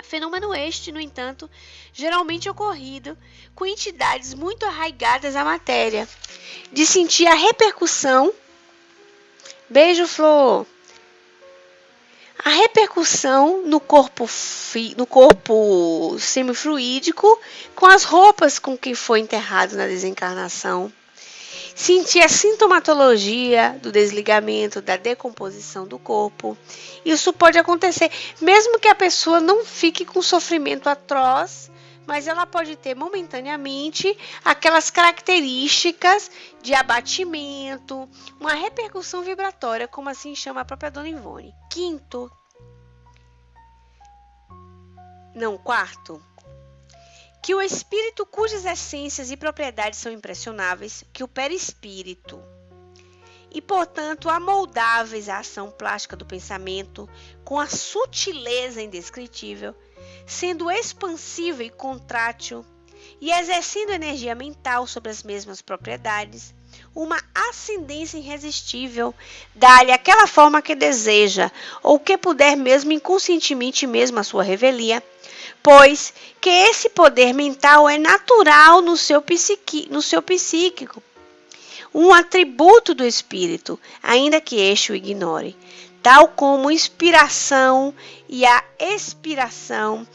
Fenômeno este, no entanto, geralmente ocorrido com entidades muito arraigadas à matéria, de sentir a repercussão. Beijo, Flor. A repercussão no corpo semifluídico com as roupas com que foi enterrado na desencarnação. Sentir a sintomatologia do desligamento, da decomposição do corpo. Isso pode acontecer, mesmo que a pessoa não fique com sofrimento atroz, mas ela pode ter momentaneamente aquelas características de abatimento, uma repercussão vibratória, como assim chama a própria Dona Ivone. Quarto. Que o espírito cujas essências e propriedades são impressionáveis, que o perispírito, e portanto amoldáveis à ação plástica do pensamento, com a sutileza indescritível, sendo expansivo e contrátil, e exercendo energia mental sobre as mesmas propriedades, uma ascendência irresistível, dá-lhe aquela forma que deseja, ou que puder mesmo inconscientemente mesmo a sua revelia, pois que esse poder mental é natural no seu psíquico, um atributo do espírito, ainda que este o ignore, tal como inspiração e a expiração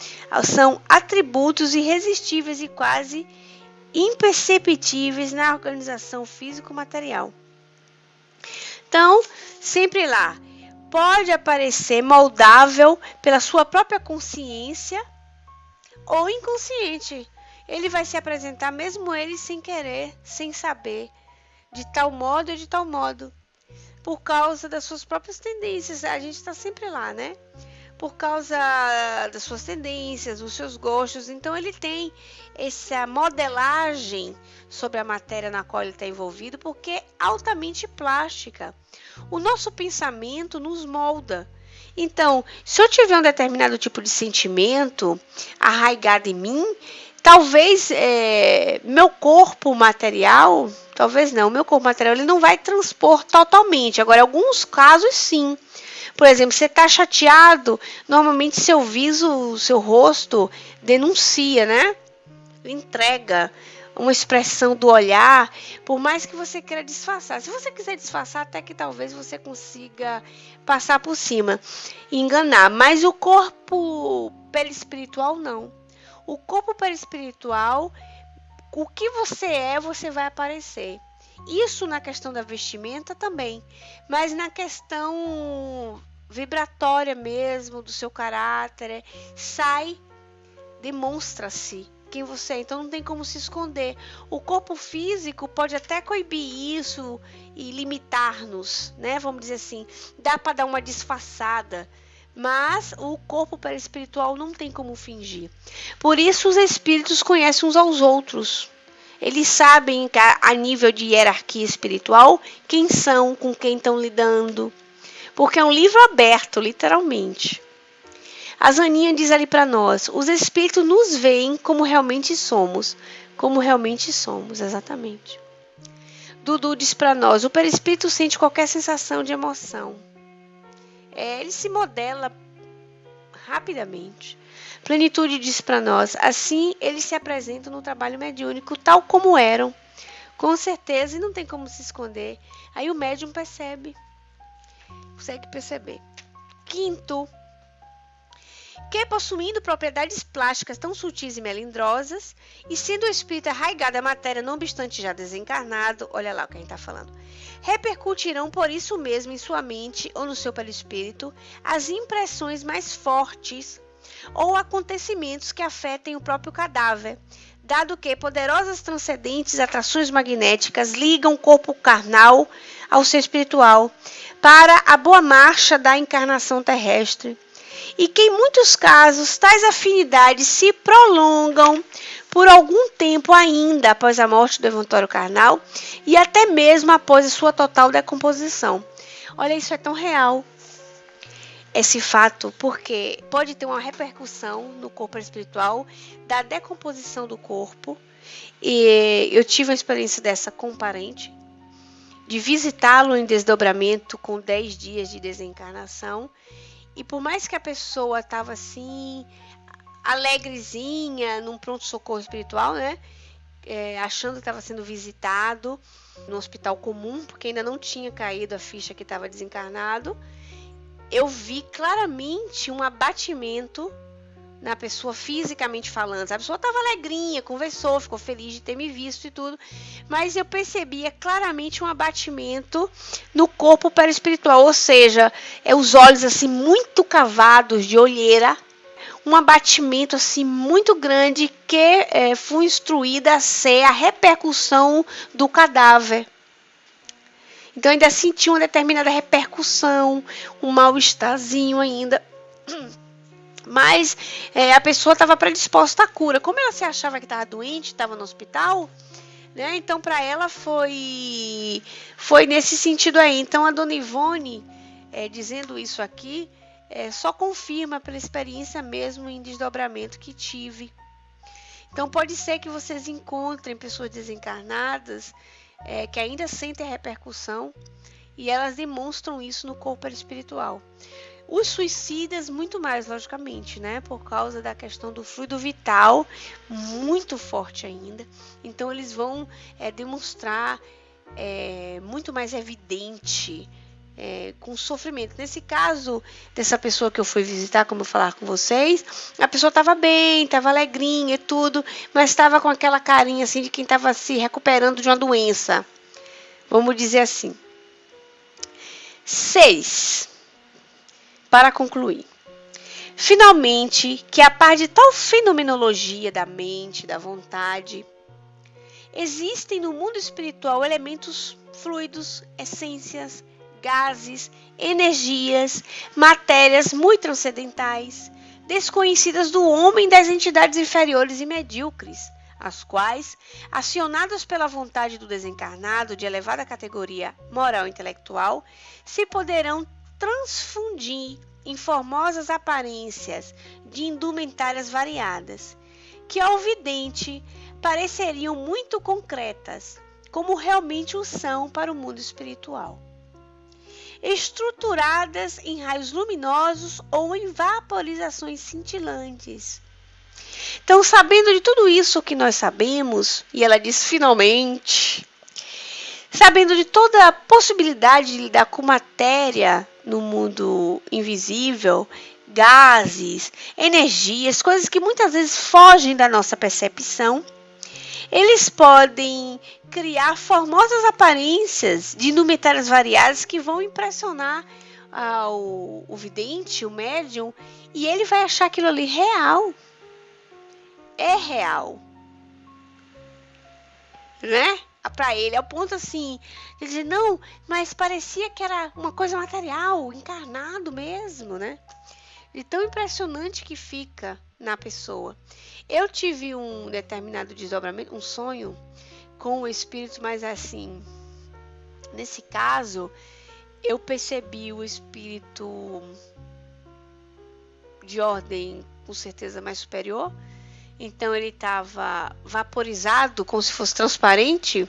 são atributos irresistíveis e quase imperceptíveis na organização físico-material. Então, sempre lá, pode aparecer moldável pela sua própria consciência ou inconsciente. Ele vai se apresentar mesmo ele sem querer, sem saber, de tal modo ou de tal modo, por causa das suas próprias tendências. A gente está sempre lá, né? Por causa das suas tendências, dos seus gostos. Então ele tem essa modelagem sobre a matéria na qual ele está envolvido, porque é altamente plástica. O nosso pensamento nos molda. Então, se eu tiver um determinado tipo de sentimento arraigado em mim, talvez meu corpo material, meu corpo material ele não vai transpor totalmente. Agora, em alguns casos, sim. Por exemplo, você está chateado, normalmente seu viso, seu rosto denuncia, né? Entrega uma expressão do olhar, por mais que você queira disfarçar. Se você quiser disfarçar, até que talvez você consiga passar por cima e enganar. Mas o corpo perispiritual, não. O corpo perispiritual, o que você é, você vai aparecer. Isso na questão da vestimenta também, mas na questão vibratória mesmo, do seu caráter, demonstra-se quem você é, então não tem como se esconder. O corpo físico pode até coibir isso e limitar-nos, né? Vamos dizer assim, dá para dar uma disfarçada, mas o corpo perispiritual não tem como fingir. Por isso os espíritos conhecem uns aos outros. Eles sabem a nível de hierarquia espiritual quem são, com quem estão lidando, porque é um livro aberto, literalmente. A Zaninha diz ali para nós, os espíritos nos veem como realmente somos. Como realmente somos, exatamente. Dudu diz para nós, o perispírito sente qualquer sensação de emoção. Ele se modela rapidamente. Plenitude diz para nós, assim eles se apresentam no trabalho mediúnico tal como eram. Com certeza, e não tem como se esconder. Aí o médium consegue perceber. Quinto, que possuindo propriedades plásticas tão sutis e melindrosas, e sendo o espírito arraigado à matéria, não obstante já desencarnado, olha lá o que a gente está falando, repercutirão por isso mesmo em sua mente ou no seu perispírito as impressões mais fortes ou acontecimentos que afetem o próprio cadáver, dado que poderosas transcendentes atrações magnéticas ligam o corpo carnal ao ser espiritual para a boa marcha da encarnação terrestre. E que em muitos casos tais afinidades se prolongam por algum tempo ainda após a morte do eventuário carnal e até mesmo após a sua total decomposição. Olha, isso é tão real, esse fato, porque pode ter uma repercussão no corpo espiritual da decomposição do corpo. E eu tive uma experiência dessa com um parente, de visitá-lo em desdobramento com 10 dias de desencarnação. E por mais que a pessoa estava assim, alegrezinha, num pronto-socorro espiritual, né? Achando que estava sendo visitado no hospital comum, porque ainda não tinha caído a ficha que estava desencarnado, eu vi claramente um abatimento na pessoa fisicamente falando. A pessoa estava alegrinha, conversou, ficou feliz de ter me visto e tudo, mas eu percebia claramente um abatimento no corpo perispiritual, ou seja, os olhos assim muito cavados de olheira, um abatimento assim muito grande que foi instruída a ser a repercussão do cadáver. Então ainda senti uma determinada repercussão, um mal-estarzinho ainda. Mas a pessoa estava predisposta à cura. Como ela se achava que estava doente, estava no hospital, né? Então para ela foi nesse sentido aí. Então a dona Ivone, dizendo isso aqui, só confirma pela experiência mesmo em desdobramento que tive. Então pode ser que vocês encontrem pessoas desencarnadas que ainda sentem a repercussão e elas demonstram isso no corpo espiritual. Os suicidas, muito mais, logicamente, né? Por causa da questão do fluido vital, muito forte ainda. Então, eles vão demonstrar muito mais evidente com sofrimento. Nesse caso, dessa pessoa que eu fui visitar, como eu falar com vocês, a pessoa estava bem, estava alegrinha e tudo, mas estava com aquela carinha assim de quem estava se recuperando de uma doença. Vamos dizer assim. 6. Para concluir, finalmente, que a par de tal fenomenologia da mente, da vontade, existem no mundo espiritual elementos fluidos, essências, gases, energias, matérias muito transcendentais, desconhecidas do homem e das entidades inferiores e medíocres, as quais, acionadas pela vontade do desencarnado de elevada categoria moral e intelectual, se poderão transfundir em formosas aparências de indumentárias variadas, que ao vidente pareceriam muito concretas, como realmente o são para o mundo espiritual, estruturadas em raios luminosos ou em vaporizações cintilantes. Então, sabendo de tudo isso que nós sabemos, e ela diz finalmente, sabendo de toda a possibilidade de lidar com matéria no mundo invisível, gases, energias, coisas que muitas vezes fogem da nossa percepção, eles podem criar formosas aparências de indumentárias variadas que vão impressionar o vidente, o médium, e ele vai achar aquilo ali real. É real. Né? Para ele, ao ponto assim, de dizer, não, mas parecia que era uma coisa material, encarnado mesmo, né? De tão impressionante que fica na pessoa. Eu tive um determinado desdobramento, um sonho com o espírito, mas assim, nesse caso, eu percebi o espírito de ordem, com certeza, mais superior. Então, ele estava vaporizado, como se fosse transparente,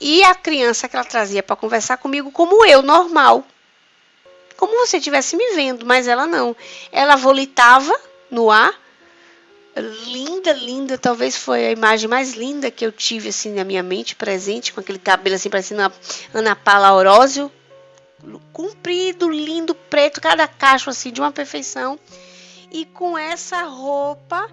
e a criança que ela trazia para conversar comigo, como eu, normal. Como você estivesse me vendo, mas ela não. Ela volitava no ar, linda, linda, talvez foi a imagem mais linda que eu tive assim na minha mente presente, com aquele cabelo assim parecendo uma Ana Paula Arósio, comprido, lindo, preto, cada cacho assim de uma perfeição, e com essa roupa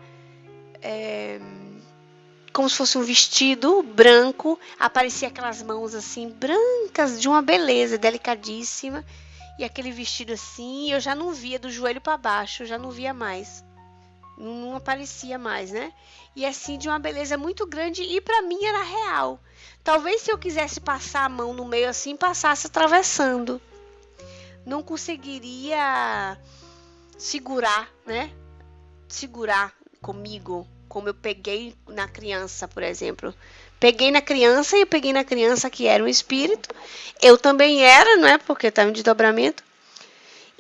como se fosse um vestido branco, aparecia aquelas mãos assim brancas de uma beleza delicadíssima, e aquele vestido assim, eu já não via do joelho para baixo, eu já não via mais. Não aparecia mais, né? E assim, de uma beleza muito grande, e para mim era real. Talvez se eu quisesse passar a mão no meio assim, passasse atravessando. Não conseguiria segurar, né? Segurar comigo, como eu peguei na criança, por exemplo. Peguei na criança, e eu peguei na criança que era um espírito. Eu também era, não é? Porque estava em desdobramento.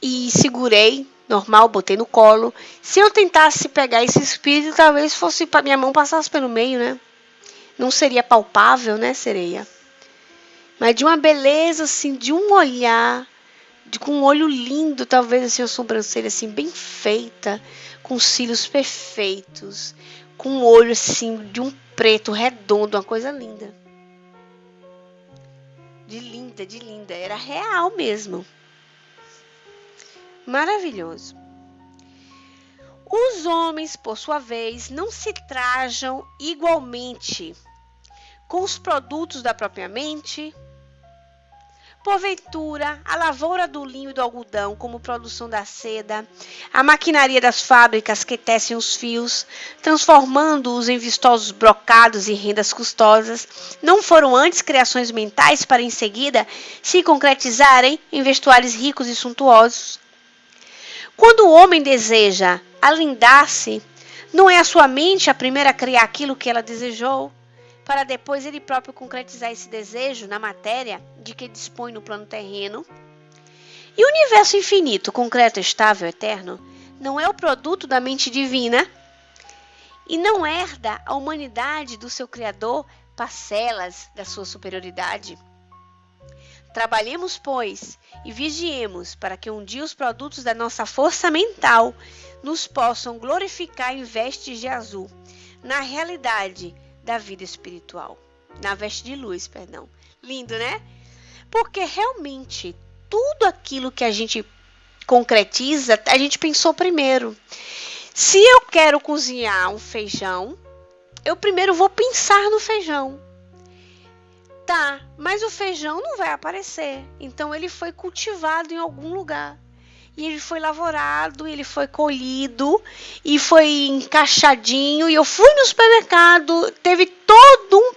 E segurei, normal, botei no colo. Se eu tentasse pegar esse espírito, talvez fosse para minha mão passasse pelo meio, né? Não seria palpável, né, sereia? Mas de uma beleza, assim, de um olhar, com um olho lindo, talvez assim, uma sobrancelha assim, bem feita, com cílios perfeitos, com um olho assim, de um preto redondo, uma coisa linda. De linda, era real mesmo. Maravilhoso. Os homens, por sua vez, não se trajam igualmente com os produtos da própria mente. Porventura, a lavoura do linho e do algodão, como produção da seda, a maquinaria das fábricas que tecem os fios, transformando-os em vistosos brocados e rendas custosas, não foram antes criações mentais para em seguida se concretizarem em vestuários ricos e suntuosos? Quando o homem deseja alindar-se, não é a sua mente a primeira a criar aquilo que ela desejou, para depois ele próprio concretizar esse desejo na matéria de que dispõe no plano terreno? E o universo infinito, concreto, estável, eterno, não é o produto da mente divina? E não herda a humanidade do seu Criador parcelas da sua superioridade? Trabalhemos, pois, e vigiemos para que um dia os produtos da nossa força mental nos possam glorificar em vestes de azul, na realidade da vida espiritual. Na veste de luz, perdão. Lindo, né? Porque realmente tudo aquilo que a gente concretiza, a gente pensou primeiro. Se eu quero cozinhar um feijão, eu primeiro vou pensar no feijão. Tá, mas o feijão não vai aparecer. Então ele foi cultivado em algum lugar. E ele foi lavorado, ele foi colhido e foi encaixadinho. E eu fui no supermercado, teve todo um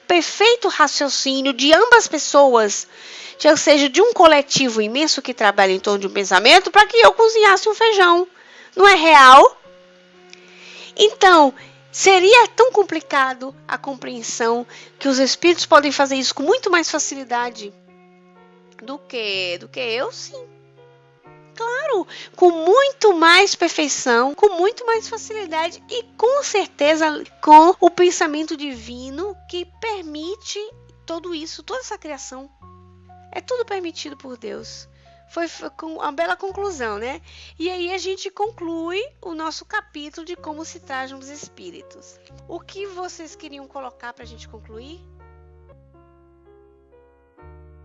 perfeito raciocínio de ambas pessoas, ou seja, de um coletivo imenso que trabalha em torno de um pensamento, para que eu cozinhasse um feijão. Não é real? Então, seria tão complicado a compreensão que os espíritos podem fazer isso com muito mais facilidade do que eu, sim. Claro, com muito mais perfeição, com muito mais facilidade e com certeza com o pensamento divino que permite tudo isso, toda essa criação. É tudo permitido por Deus. Foi uma bela conclusão, né? E aí a gente conclui o nosso capítulo de como se tragam os espíritos. O que vocês queriam colocar para a gente concluir?